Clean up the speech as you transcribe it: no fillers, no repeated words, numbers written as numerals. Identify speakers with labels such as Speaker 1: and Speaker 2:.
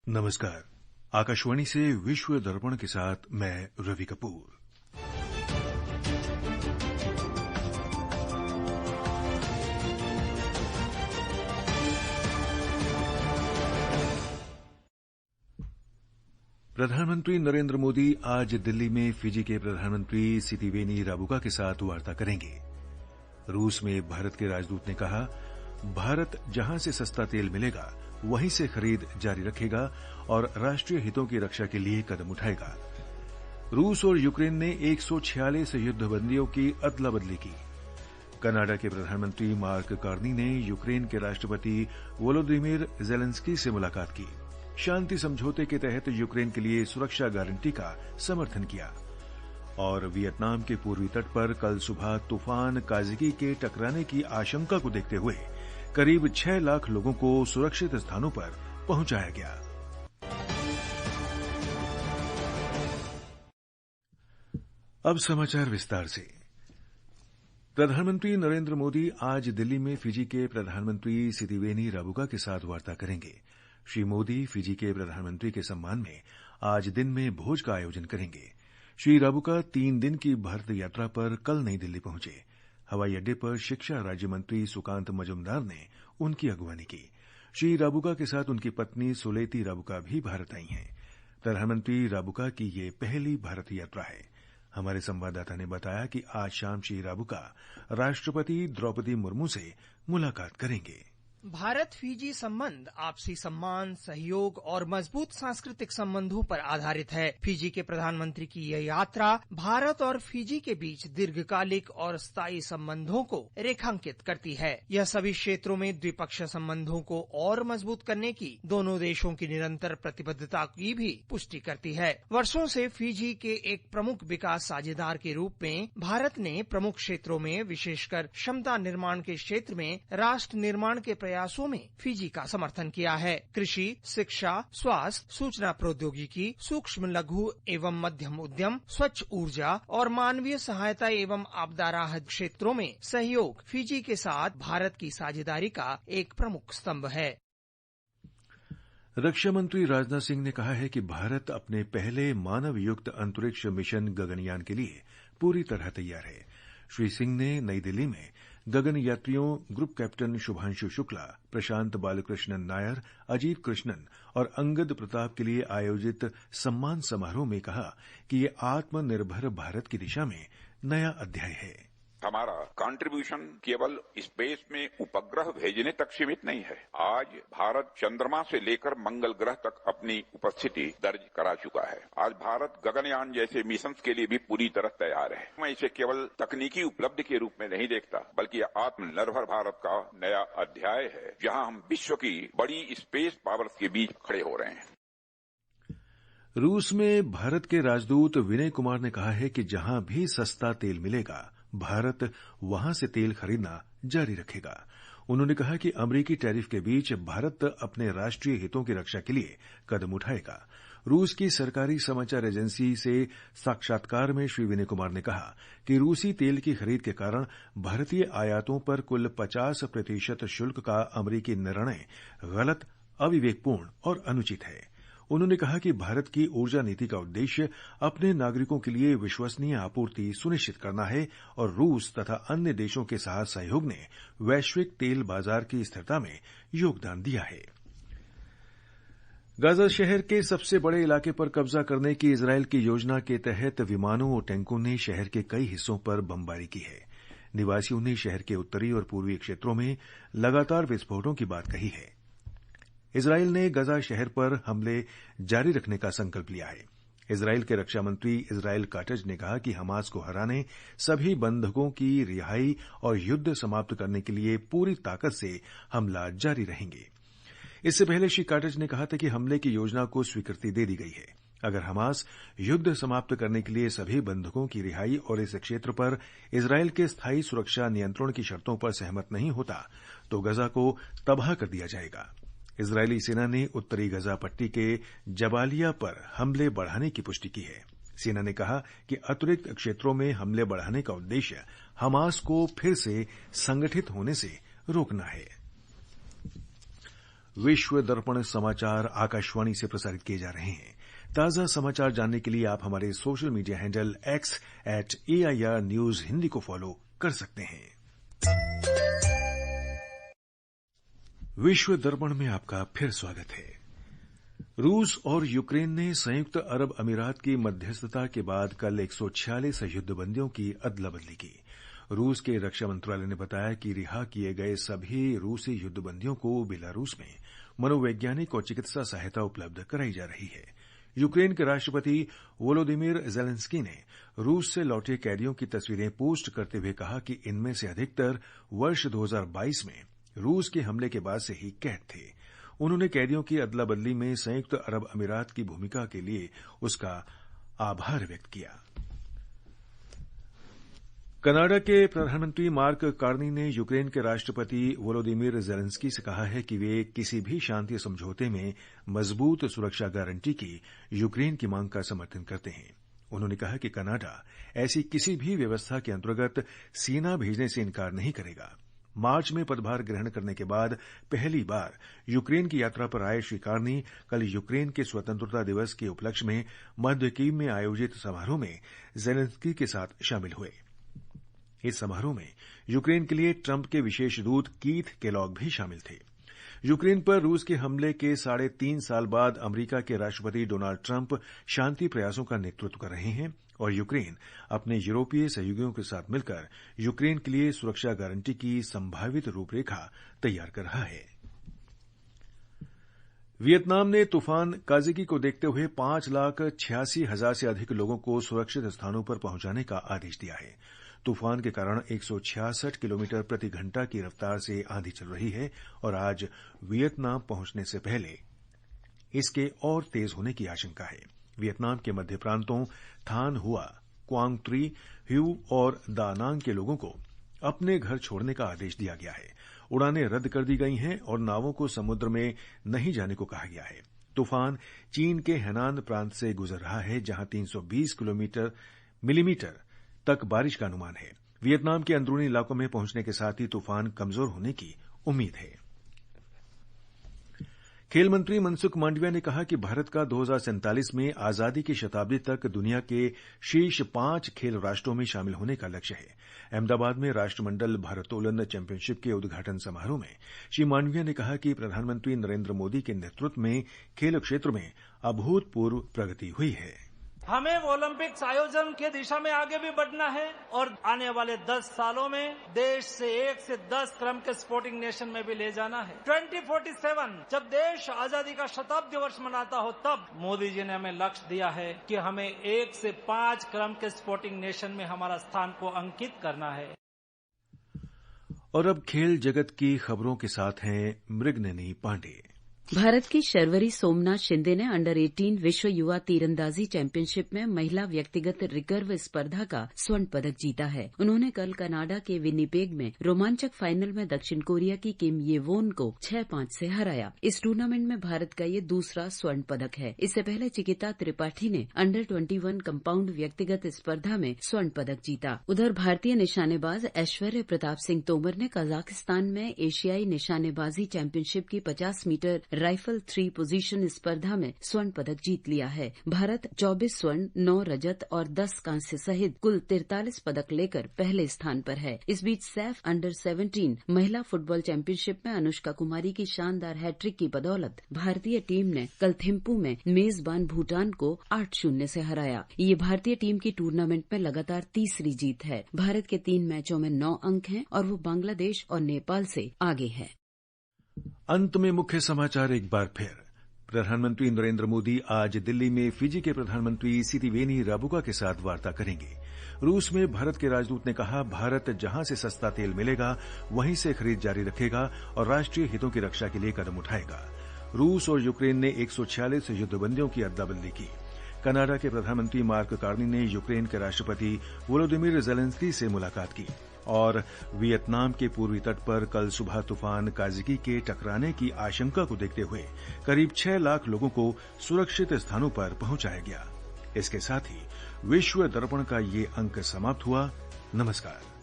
Speaker 1: नमस्कार। आकाशवाणी से विश्व दर्पण के साथ मैं रवि कपूर। प्रधानमंत्री नरेंद्र मोदी आज दिल्ली में फिजी के प्रधानमंत्री सितिवेनी राबुका के साथ वार्ता करेंगे। रूस में भारत के राजदूत ने कहा, भारत जहां से सस्ता तेल मिलेगा वहीं से खरीद जारी रखेगा और राष्ट्रीय हितों की रक्षा के लिए कदम उठाएगा। रूस और यूक्रेन ने 146 युद्धबंदियों की अदला बदली की। कनाडा के प्रधानमंत्री मार्क कार्नी ने यूक्रेन के राष्ट्रपति वोलोदिमीर जेलेंस्की से मुलाकात की। शांति समझौते के तहत यूक्रेन के लिए सुरक्षा गारंटी का समर्थन किया। और वियतनाम के पूर्वी तट पर कल सुबह तूफान काजिकी के टकराने की आशंका को देखते हुए करीब 6 लाख लोगों को सुरक्षित स्थानों पर पहुंचाया गया। अब समाचार विस्तार से। प्रधानमंत्री नरेंद्र मोदी आज दिल्ली में फिजी के प्रधानमंत्री सितिवेनी राबुका के साथ वार्ता करेंगे। श्री मोदी फिजी के प्रधानमंत्री के सम्मान में आज दिन में भोज का आयोजन करेंगे। श्री राबुका 3 दिन की भारत यात्रा पर कल नई दिल्ली पहुंचे। हवाई अड्डे पर शिक्षा राज्य मंत्री सुकांत मजुमदार ने उनकी अगवानी की। श्री राबुका के साथ उनकी पत्नी सुलेती राबुका भी भारत आई हैं। प्रधानमंत्री राबुका की ये पहली भारत यात्रा है। हमारे संवाददाता ने बताया कि आज शाम श्री राबुका राष्ट्रपति द्रौपदी मुर्मू से मुलाकात करेंगे।
Speaker 2: भारत फिजी संबंध आपसी सम्मान, सहयोग और मजबूत सांस्कृतिक संबंधों पर आधारित है। फिजी के प्रधानमंत्री की यह यात्रा भारत और फिजी के बीच दीर्घकालिक और स्थायी संबंधों को रेखांकित करती है। यह सभी क्षेत्रों में द्विपक्षीय संबंधों को और मजबूत करने की दोनों देशों की निरंतर प्रतिबद्धता की भी पुष्टि करती है। वर्षों से फिजी के एक प्रमुख विकास साझेदार के रूप में भारत ने प्रमुख क्षेत्रों में, विशेषकर क्षमता निर्माण के क्षेत्र में राष्ट्र निर्माण के प्रयासों में फिजी का समर्थन किया है। कृषि, शिक्षा, स्वास्थ्य, सूचना प्रौद्योगिकी, सूक्ष्म लघु एवं मध्यम उद्यम, स्वच्छ ऊर्जा और मानवीय सहायता एवं आपदा राहत क्षेत्रों में सहयोग फिजी के साथ भारत की साझेदारी का एक प्रमुख स्तंभ है।
Speaker 1: रक्षा मंत्री राजनाथ सिंह ने कहा है कि भारत अपने पहले मानव युक्त अंतरिक्ष मिशन गगनयान के लिए पूरी तरह तैयार है। श्री सिंह ने नई दिल्ली में गगन यात्रियों ग्रुप कैप्टन शुभांशु शुक्ला, प्रशांत बालकृष्णन नायर, अजीत कृष्णन और अंगद प्रताप के लिए आयोजित सम्मान समारोह में कहा कि ये आत्मनिर्भर भारत की दिशा में नया अध्याय है।
Speaker 3: हमारा कंट्रीब्यूशन केवल स्पेस में उपग्रह भेजने तक सीमित नहीं है। आज भारत चंद्रमा से लेकर मंगल ग्रह तक अपनी उपस्थिति दर्ज करा चुका है। आज भारत गगनयान जैसे मिशन के लिए भी पूरी तरह तैयार है। मैं इसे केवल तकनीकी उपलब्धि के रूप में नहीं देखता, बल्कि आत्मनिर्भर भारत का नया अध्याय है, जहां हम विश्व की बड़ी स्पेस पावर्स के बीच खड़े हो रहे हैं।
Speaker 1: रूस में भारत के राजदूत विनय कुमार ने कहा है कि जहां भी सस्ता तेल मिलेगा भारत वहां से तेल खरीदना जारी रखेगा। उन्होंने कहा कि अमरीकी टैरिफ के बीच भारत अपने राष्ट्रीय हितों की रक्षा के लिए कदम उठाएगा। रूस की सरकारी समाचार एजेंसी से साक्षात्कार में श्री विनय कुमार ने कहा कि रूसी तेल की खरीद के कारण भारतीय आयातों पर कुल 50% शुल्क का अमरीकी निर्णय गलत, अविवेकपूर्ण और अनुचित है। उन्होंने कहा कि भारत की ऊर्जा नीति का उद्देश्य अपने नागरिकों के लिए विश्वसनीय आपूर्ति सुनिश्चित करना है और रूस तथा अन्य देशों के साथ सहयोग ने वैश्विक तेल बाजार की स्थिरता में योगदान दिया है। गाजा शहर के सबसे बड़े इलाके पर कब्जा करने की इजरायल की योजना के तहत विमानों और टैंकों ने शहर के कई हिस्सों पर बमबारी की है। निवासियों ने शहर के उत्तरी और पूर्वी क्षेत्रों में लगातार विस्फोटों की बात कही है। इजरायल ने गजा शहर पर हमले जारी रखने का संकल्प लिया है। इजरायल के रक्षा मंत्री इजराइल काटज ने कहा कि हमास को हराने, सभी बंधकों की रिहाई और युद्ध समाप्त करने के लिए पूरी ताकत से हमला जारी रहेंगे। इससे पहले श्री काटज ने कहा था कि हमले की योजना को स्वीकृति दे दी गई है। अगर हमास युद्ध समाप्त करने के लिए सभी बंधकों की रिहाई और इस क्षेत्र पर इजरायल के स्थायी सुरक्षा नियंत्रण की शर्तों पर सहमत नहीं होता तो गजा को तबाह कर दिया जाएगा। इजरायली सेना ने उत्तरी गजा पट्टी के जबालिया पर हमले बढ़ाने की पुष्टि की है। सेना ने कहा कि अतिरिक्त क्षेत्रों में हमले बढ़ाने का उद्देश्य हमास को फिर से संगठित होने से रोकना है। विश्व दर्पण समाचार आकाशवाणी से प्रसारित किए जा रहे हैं। ताजा समाचार जानने के लिए आप हमारे social media handle x@AIR news Hindi को फॉलो कर सकते हैं। विश्व दर्पण में आपका फिर स्वागत है। रूस और यूक्रेन ने संयुक्त अरब अमीरात की मध्यस्थता के बाद कल 146 युद्धबंदियों की अदला बदली की। रूस के रक्षा मंत्रालय ने बताया कि रिहा किए गए सभी रूसी युद्धबंदियों को बेलारूस में मनोवैज्ञानिक और चिकित्सा सहायता उपलब्ध कराई जा रही है। यूक्रेन के राष्ट्रपति वोलोदिमीर जेलेंस्की ने रूस से लौटे कैदियों की तस्वीरें पोस्ट करते हुए कहा कि इनमें से अधिकतर वर्ष 2022 में रूस के हमले के बाद से ही कैद थे। उन्होंने कैदियों की अदला बदली में संयुक्त अरब अमीरात की भूमिका के लिए उसका आभार व्यक्त किया। कनाडा के प्रधानमंत्री मार्क कार्नी ने यूक्रेन के राष्ट्रपति वोलोदिमीर जेलेंस्की से कहा है कि वे किसी भी शांति समझौते में मजबूत सुरक्षा गारंटी की यूक्रेन की मांग का समर्थन करते हैं। उन्होंने कहा कि कनाडा ऐसी किसी भी व्यवस्था के अंतर्गत सेना भेजने से इनकार नहीं करेगा। मार्च में पदभार ग्रहण करने के बाद पहली बार यूक्रेन की यात्रा पर आए श्री कार्नी कल यूक्रेन के स्वतंत्रता दिवस के उपलक्ष्य में मध्य कीव में आयोजित समारोह में जेलेंस्की के साथ शामिल हुए। इस समारोह में यूक्रेन के लिए ट्रंप के विशेष दूत कीथ केलॉग भी शामिल थे। यूक्रेन पर रूस के हमले के 3.5 साल बाद अमेरिका के राष्ट्रपति डोनाल्ड ट्रंप शांति प्रयासों का नेतृत्व कर रहे हैं और यूक्रेन अपने यूरोपीय सहयोगियों के साथ मिलकर यूक्रेन के लिए सुरक्षा गारंटी की संभावित रूपरेखा तैयार कर रहा है। वियतनाम ने तूफान काजिकी को देखते हुए 5,86,000 से अधिक लोगों को सुरक्षित स्थानों पर पहुंचाने का आदेश दिया है। तूफान के कारण 166 किलोमीटर प्रति घंटा की रफ्तार से आंधी चल रही है और आज वियतनाम पहुंचने से पहले इसके और तेज होने की आशंका है। वियतनाम के मध्य प्रांतों थान हुआ, क्वांग त्रि, ह्यू और दा नांग के लोगों को अपने घर छोड़ने का आदेश दिया गया है। उड़ानें रद्द कर दी गई हैं और नावों को समुद्र में नहीं जाने को कहा गया है। तूफान चीन के हेनान प्रांत से गुजर रहा है, जहां 320 मिलीमीटर तक बारिश का अनुमान है। वियतनाम के अंदरूनी इलाकों में पहुंचने के साथ ही तूफान कमजोर होने की उम्मीद है। खेल मंत्री मनसुख मांडविया ने कहा कि भारत का 2047 में आजादी की शताब्दी तक दुनिया के शीर्ष 5 खेल राष्ट्रों में शामिल होने का लक्ष्य है। अहमदाबाद में राष्ट्रमंडल भारोत्तोलन चैंपियनशिप के उद्घाटन समारोह में श्री मांडविया ने कहा कि प्रधानमंत्री नरेंद्र मोदी के नेतृत्व में खेल क्षेत्र में अभूतपूर्व प्रगति हुई है।
Speaker 4: हमें ओलंपिक्स आयोजन की दिशा में आगे भी बढ़ना है और आने वाले 10 सालों में देश से 1 से 10 क्रम के स्पोर्टिंग नेशन में भी ले जाना है। 2047 जब देश आजादी का शताब्दी वर्ष मनाता हो, तब मोदी जी ने हमें लक्ष्य दिया है कि हमें 1 से 5 क्रम के स्पोर्टिंग नेशन में हमारा स्थान को अंकित करना है।
Speaker 1: और अब खेल जगत की खबरों के साथ हैं मृगनयनी पांडे।
Speaker 5: भारत की शर्वरी सोमनाथ शिंदे ने अंडर 18 विश्व युवा तीरंदाजी चैंपियनशिप में महिला व्यक्तिगत रिकर्व स्पर्धा का स्वर्ण पदक जीता है। उन्होंने कल कनाडा के विनिपेग में रोमांचक फाइनल में दक्षिण कोरिया की किम येवोन को 6-5 से हराया। इस टूर्नामेंट में भारत का ये दूसरा स्वर्ण पदक है। इससे पहले चिकिता त्रिपाठी ने अंडर 21 कंपाउंड व्यक्तिगत स्पर्धा में स्वर्ण पदक जीता। उधर भारतीय निशानेबाज ऐश्वर्य प्रताप सिंह तोमर ने कजाकिस्तान में एशियाई निशानेबाजी चैंपियनशिप की 50 मीटर राइफल 3 पोजीशन स्पर्धा में स्वर्ण पदक जीत लिया है। भारत 24 स्वर्ण, 9 रजत और 10 कांस्य सहित कुल 43 पदक लेकर पहले स्थान पर है। इस बीच सैफ अंडर 17 महिला फुटबॉल चैंपियनशिप में अनुष्का कुमारी की शानदार हैट्रिक की बदौलत भारतीय टीम ने कल थिम्पू में मेजबान भूटान को 8-0 से हराया। ये भारतीय टीम की टूर्नामेंट में लगातार तीसरी जीत है। भारत के 3 मैचों में 9 अंक हैं और वो बांग्लादेश और नेपाल से आगे है।
Speaker 1: अंत में मुख्य समाचार एक बार फिर। प्रधानमंत्री नरेंद्र मोदी आज दिल्ली में फिजी के प्रधानमंत्री सिरिसेना राबुका के साथ वार्ता करेंगे। रूस में भारत के राजदूत ने कहा, भारत जहां से सस्ता तेल मिलेगा वहीं से खरीद जारी रखेगा और राष्ट्रीय हितों की रक्षा के लिए कदम उठाएगा। रूस और यूक्रेन ने 146 युद्धबंदियों की अदला-बदली की। कनाडा के प्रधानमंत्री मार्क कार्नी ने यूक्रेन के राष्ट्रपति वोलोदिमीर जेलेंस्की से मुलाकात की और वियतनाम के पूर्वी तट पर कल सुबह तूफान काजिकी के टकराने की आशंका को देखते हुए करीब 6 लाख लोगों को सुरक्षित स्थानों पर पहुंचाया गया। इसके साथ ही विश्व दर्पण का ये अंक समाप्त हुआ। नमस्कार।